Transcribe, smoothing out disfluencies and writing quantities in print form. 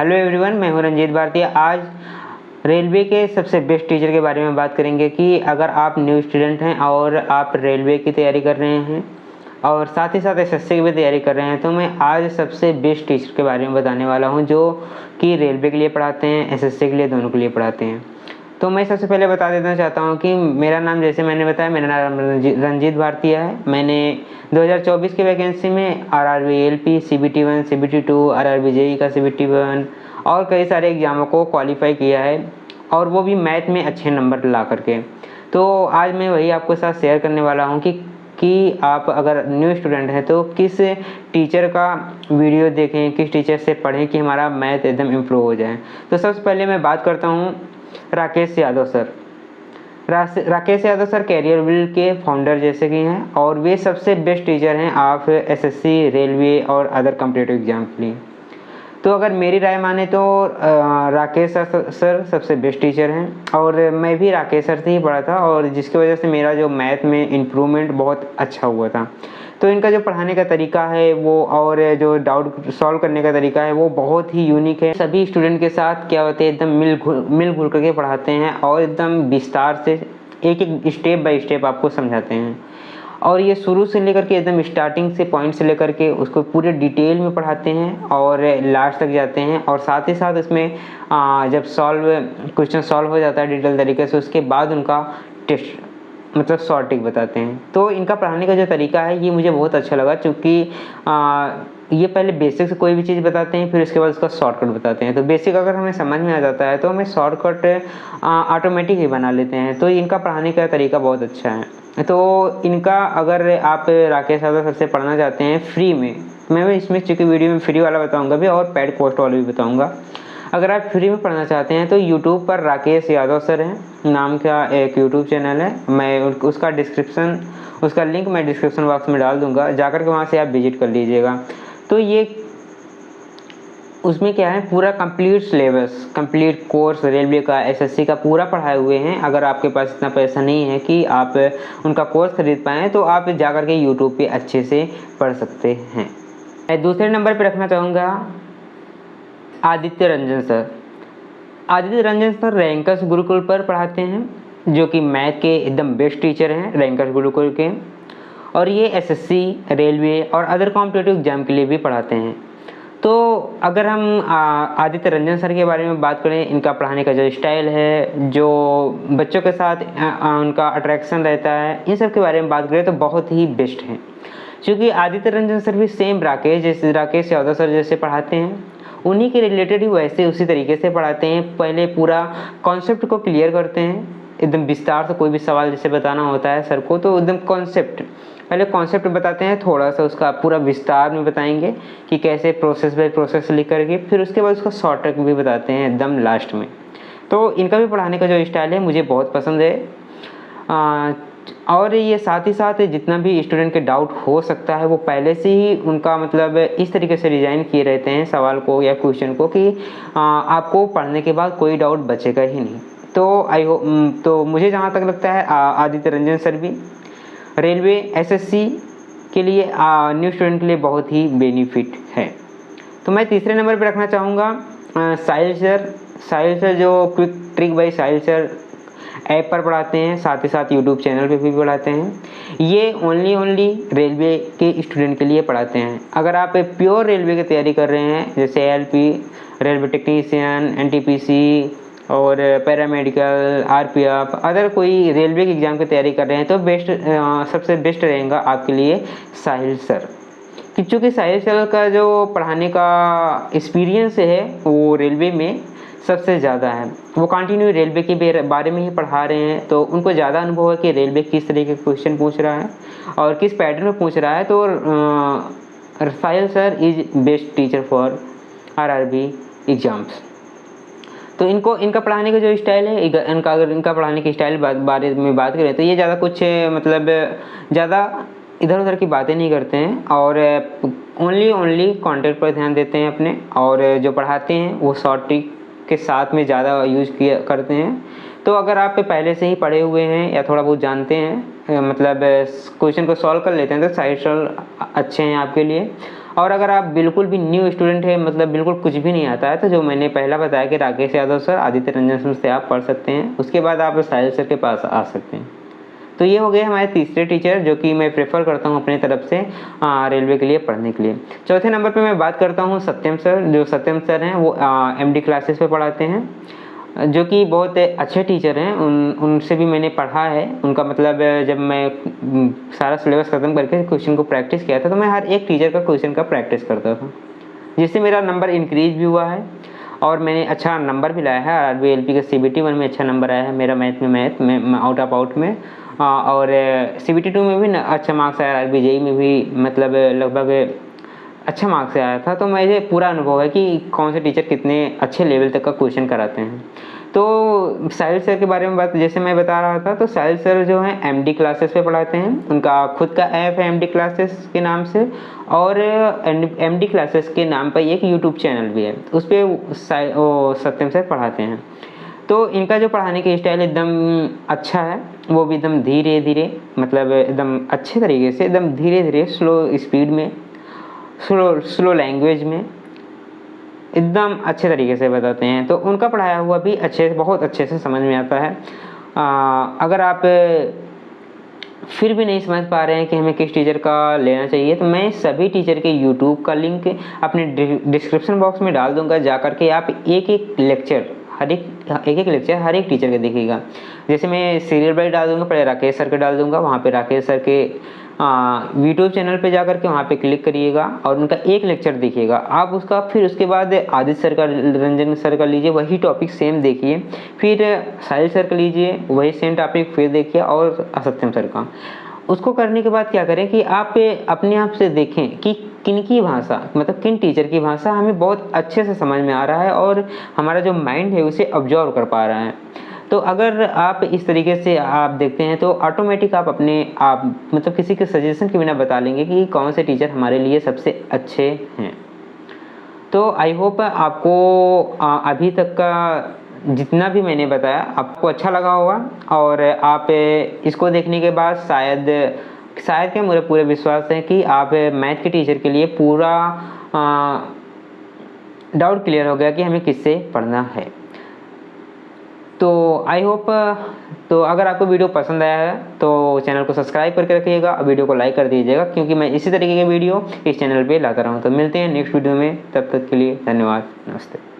Hello everyone, मैं हूं रंजीत भारती। आज रेलवे के सबसे बेस्ट टीचर के बारे में बात करेंगे कि अगर आप न्यू स्टूडेंट हैं और आप रेलवे की तैयारी कर रहे हैं और साथ ही साथ एसएससी की भी तैयारी कर रहे हैं, तो मैं आज सबसे बेस्ट टीचर के बारे में बताने वाला हूं जो कि रेलवे के लिए पढ़ाते हैं, एसएससी के लिए, दोनों के लिए पढ़ाते हैं। तो मैं सबसे पहले बता देना चाहता हूं कि मेरा नाम, जैसे मैंने बताया, मेरा नाम रंजीत भारतीय है। मैंने 2024 की वैकेंसी में RRB LP, CBT 1, CBT 2, RRB JE का सीबीटी 1 और कई सारे एग्ज़ामों को क्वालिफाई किया है, और वो भी मैथ में अच्छे नंबर ला करके। तो आज मैं वही आपके साथ शेयर करने वाला हूँ कि आप अगर न्यू स्टूडेंट हैं तो किस टीचर का वीडियो देखें, किस टीचर से पढ़ें कि हमारा मैथ एकदम इम्प्रूव हो जाए। तो सबसे पहले मैं बात करता हूँ Rakesh Yadav sir. Rakesh Yadav sir career build के फाउंडर जैसे कि हैं, और वे सबसे बेस्ट टीचर हैं आप एसएससी, रेलवे और अदर कॉम्पिटिटिव एग्जाम के लिए। तो अगर मेरी राय माने तो राकेश सर सबसे बेस्ट टीचर हैं, और मैं भी राकेश सर से ही पढ़ा था, और जिसकी वजह से मेरा जो मैथ में इम्प्रूवमेंट बहुत अच्छा हुआ था। तो इनका जो पढ़ाने का तरीका है वो, और जो डाउट सॉल्व करने का तरीका है वो बहुत ही यूनिक है। सभी स्टूडेंट के साथ क्या होते हैं, एकदम मिल घुल करके पढ़ाते हैं और एकदम विस्तार से एक एक स्टेप बाय स्टेप आपको समझाते हैं। और ये शुरू से लेकर के एकदम स्टार्टिंग से पॉइंट से लेकर के उसको पूरे डिटेल में पढ़ाते हैं और लास्ट तक जाते हैं। और साथ ही साथ इसमें जब क्वेश्चन सॉल्व हो जाता है डिटेल तरीके से, उसके बाद उनका टेस्ट मतलब शॉर्टिंग बताते हैं। तो इनका पढ़ाने का जो तरीका है ये मुझे बहुत अच्छा लगा, क्योंकि ये पहले बेसिक से कोई भी चीज़ बताते हैं, फिर उसके बाद उसका शॉर्टकट बताते हैं। तो बेसिक अगर हमें समझ में आ जाता है तो हमें शॉर्टकट ऑटोमेटिक ही बना लेते हैं। तो इनका पढ़ाने का तरीका बहुत अच्छा है। तो इनका अगर आप राकेश यादव सर से पढ़ना चाहते हैं फ्री में, मैं इसमें चूँकि वीडियो में फ्री वाला बताऊँगा भी और पेड कोस्ट वाला भी बताऊँगा। अगर आप फ्री में पढ़ना चाहते हैं तो यूट्यूब पर राकेश यादव सर हैं नाम का एक यूट्यूब चैनल है। मैं उसका लिंक मैं डिस्क्रिप्शन बॉक्स में डाल दूंगा, जाकर के वहाँ से आप विजिट कर लीजिएगा। तो ये उसमें क्या है, पूरा complete syllabus, complete course railway का, एसएससी का पूरा पढ़ाए हुए हैं। अगर आपके पास इतना पैसा नहीं है कि आप उनका कोर्स खरीद पाएँ तो आप जाकर के यूट्यूब पे अच्छे से पढ़ सकते हैं। मैं दूसरे नंबर पर रखना चाहूँगा Aditya Ranjan sir. Aditya Ranjan sir rankers Gurukul पर पढ़ाते हैं, जो कि मैथ के एकदम बेस्ट टीचर हैं रैंकर्स गुरुकुल के। और ये एसएससी, रेलवे और अदर कॉम्पिटिटिव एग्जाम के लिए भी पढ़ाते हैं। तो अगर हम आदित्य रंजन सर के बारे में बात करें, इनका पढ़ाने का जो स्टाइल है, जो बच्चों के साथ उनका अट्रैक्शन रहता है, इन सब के बारे में बात करें तो बहुत ही बेस्ट है। क्योंकि आदित्य रंजन सर भी सेम राकेश यादव सर जैसे पढ़ाते हैं, उन्हीं के रिलेटेड ही वैसे उसी तरीके से पढ़ाते हैं। पहले पूरा कॉन्सेप्ट को क्लियर करते हैं एकदम विस्तार से। कोई भी सवाल जैसे बताना होता है सर को तो एकदम पहले कॉन्सेप्ट बताते हैं, थोड़ा सा उसका पूरा विस्तार में बताएंगे कि कैसे प्रोसेस बाय प्रोसेस लिख करके, फिर उसके बाद उसका शॉर्ट ट्रिक भी बताते हैं एकदम लास्ट में। तो इनका भी पढ़ाने का जो स्टाइल है मुझे बहुत पसंद है। और ये साथ ही साथ जितना भी स्टूडेंट के डाउट हो सकता है वो पहले से ही उनका मतलब इस तरीके से डिज़ाइन किए रहते हैं सवाल को या क्वेश्चन को कि आपको पढ़ने के बाद कोई डाउट बचेगा ही नहीं। तो मुझे जहाँ तक लगता है आदित्य रंजन सर भी रेलवे, एसएससी के लिए, न्यू स्टूडेंट के लिए बहुत ही बेनिफिट है। तो मैं तीसरे नंबर पर रखना चाहूँगा साहिल सर जो क्विक ट्रिक बाय साहिल सर ऐप पर पढ़ाते हैं, साथ ही साथ यूट्यूब चैनल पे भी पढ़ाते हैं। ये ओनली रेलवे के स्टूडेंट के लिए पढ़ाते हैं। अगर आप प्योर रेलवे की तैयारी कर रहे हैं, जैसे एलपी, रेलवे टेक्नीशियन, एनटीपीसी और पैरामेडिकल, आरपीएफ, अदर कोई रेलवे के एग्ज़ाम की तैयारी कर रहे हैं, तो सबसे बेस्ट रहेगा आपके लिए साहिल सर। क्योंकि साहिल सर का जो पढ़ाने का एक्सपीरियंस है वो रेलवे में सबसे ज़्यादा है। वो कंटिन्यू रेलवे के बारे में ही पढ़ा रहे हैं, तो उनको ज़्यादा अनुभव है कि रेलवे किस तरीके के क्वेश्चन पूछ रहा है और किस पैटर्न में पूछ रहा है। तो Sahil sir is best teacher for RRB exams. तो इनका पढ़ाने का जो स्टाइल है, अगर इनका पढ़ाने के स्टाइल बारे में बात करें तो ये ज़्यादा कुछ मतलब ज़्यादा इधर उधर की बातें नहीं करते हैं, और ओनली कॉन्टेंट पर ध्यान देते हैं अपने, और जो पढ़ाते हैं वो शॉर्ट ट्रिक के साथ में ज़्यादा यूज़ करते हैं। तो अगर आप पहले से ही पढ़े हुए हैं या थोड़ा बहुत जानते हैं, मतलब क्वेश्चन को सॉल्व कर लेते हैं, तो साहिल सर अच्छे हैं आपके लिए। और अगर आप बिल्कुल भी न्यू स्टूडेंट है, मतलब बिल्कुल कुछ भी नहीं आता है, तो जो मैंने पहला बताया कि राकेश यादव सर, आदित्य रंजन सर से आप पढ़ सकते हैं। उसके बाद आप साहिल सर के पास आ सकते हैं। तो ये हो गए हमारे तीसरे टीचर जो कि मैं प्रेफर करता हूँ अपनी तरफ से रेलवे के लिए पढ़ने के लिए। चौथे नंबर पे मैं बात करता हूँ सत्यम सर। जो सत्यम सर हैं वो MD क्लासेस पे पढ़ाते हैं, जो कि बहुत अच्छे टीचर हैं। उनसे भी मैंने पढ़ा है। उनका मतलब जब मैं सारा सिलेबस ख़त्म करके क्वेश्चन को प्रैक्टिस किया था, तो मैं हर एक टीचर का क्वेश्चन का प्रैक्टिस करता था, जिससे मेरा नंबर इंक्रीज भी हुआ है और मैंने अच्छा नंबर भी लाया है। RRB LP के CBT 1 में अच्छा नंबर आया है मेरा मैथ में आउट ऑफ आउट में, और CBT 2 में भी अच्छा मार्क्स आया। RRB JEE में भी मतलब लगभग अच्छा मार्क्स आया था। तो मुझे पूरा अनुभव है कि कौन से टीचर कितने अच्छे लेवल तक का क्वेश्चन कराते हैं। तो साहिल सर के बारे में बात जैसे मैं बता रहा था, तो साहिल सर जो हैं MD क्लासेस पे पढ़ाते हैं। उनका खुद का ऐप है MD क्लासेस के नाम से, और MD क्लासेस के नाम पर एक यूट्यूब चैनल भी है, उस पर सत्यम सर पढ़ाते हैं। तो इनका जो पढ़ाने की स्टाइल एकदम अच्छा है, वो भी एकदम धीरे धीरे, मतलब एकदम अच्छे तरीके से, एकदम धीरे धीरे स्लो स्पीड में, स्लो लैंग्वेज में एकदम अच्छे तरीके से बताते हैं। तो उनका पढ़ाया हुआ भी बहुत अच्छे से समझ में आता है। अगर आप फिर भी नहीं समझ पा रहे हैं कि हमें किस टीचर का लेना चाहिए, तो मैं सभी टीचर के यूट्यूब का लिंक अपने डिस्क्रिप्शन बॉक्स में डाल दूंगा। जा कर के आप एक एक लेक्चर हर एक टीचर के देखिएगा। जैसे मैं सीरियल वाइज डाल दूंगा, पहले राकेश सर के डाल दूंगा, वहाँ पे राकेश सर के यूट्यूब चैनल पे जा करके वहाँ पे क्लिक करिएगा और उनका एक लेक्चर देखिएगा आप उसका। फिर उसके बाद आदित्य सर का, रंजन सर का लीजिए, वही टॉपिक सेम देखिए। फिर साहिल सर का लीजिए, वही सेम टॉपिक फिर देखिए, और सत्यम सर का। उसको करने के बाद क्या करें कि आप अपने आप से देखें कि किनकी भाषा, मतलब किन टीचर की भाषा हमें बहुत अच्छे से समझ में आ रहा है और हमारा जो माइंड है उसे ऑब्जर्व कर पा रहा है। तो अगर आप इस तरीके से आप देखते हैं तो ऑटोमेटिक आप मतलब किसी के सजेशन के बिना बता लेंगे कि कौन से टीचर हमारे लिए सबसे अच्छे हैं। तो आई होप आपको अभी तक का जितना भी मैंने बताया आपको अच्छा लगा होगा, और आप इसको देखने के बाद शायद क्या मुझे पूरे विश्वास है कि आप मैथ के टीचर के लिए पूरा डाउट क्लियर हो गया कि हमें किससे पढ़ना है। तो आई होप, तो अगर आपको वीडियो पसंद आया है तो चैनल को सब्सक्राइब करके रखिएगा, वीडियो को लाइक कर दीजिएगा, क्योंकि मैं इसी तरीके के वीडियो इस चैनल पे लाता रहूँ। तो मिलते हैं नेक्स्ट वीडियो में, तब तक के लिए धन्यवाद, नमस्ते।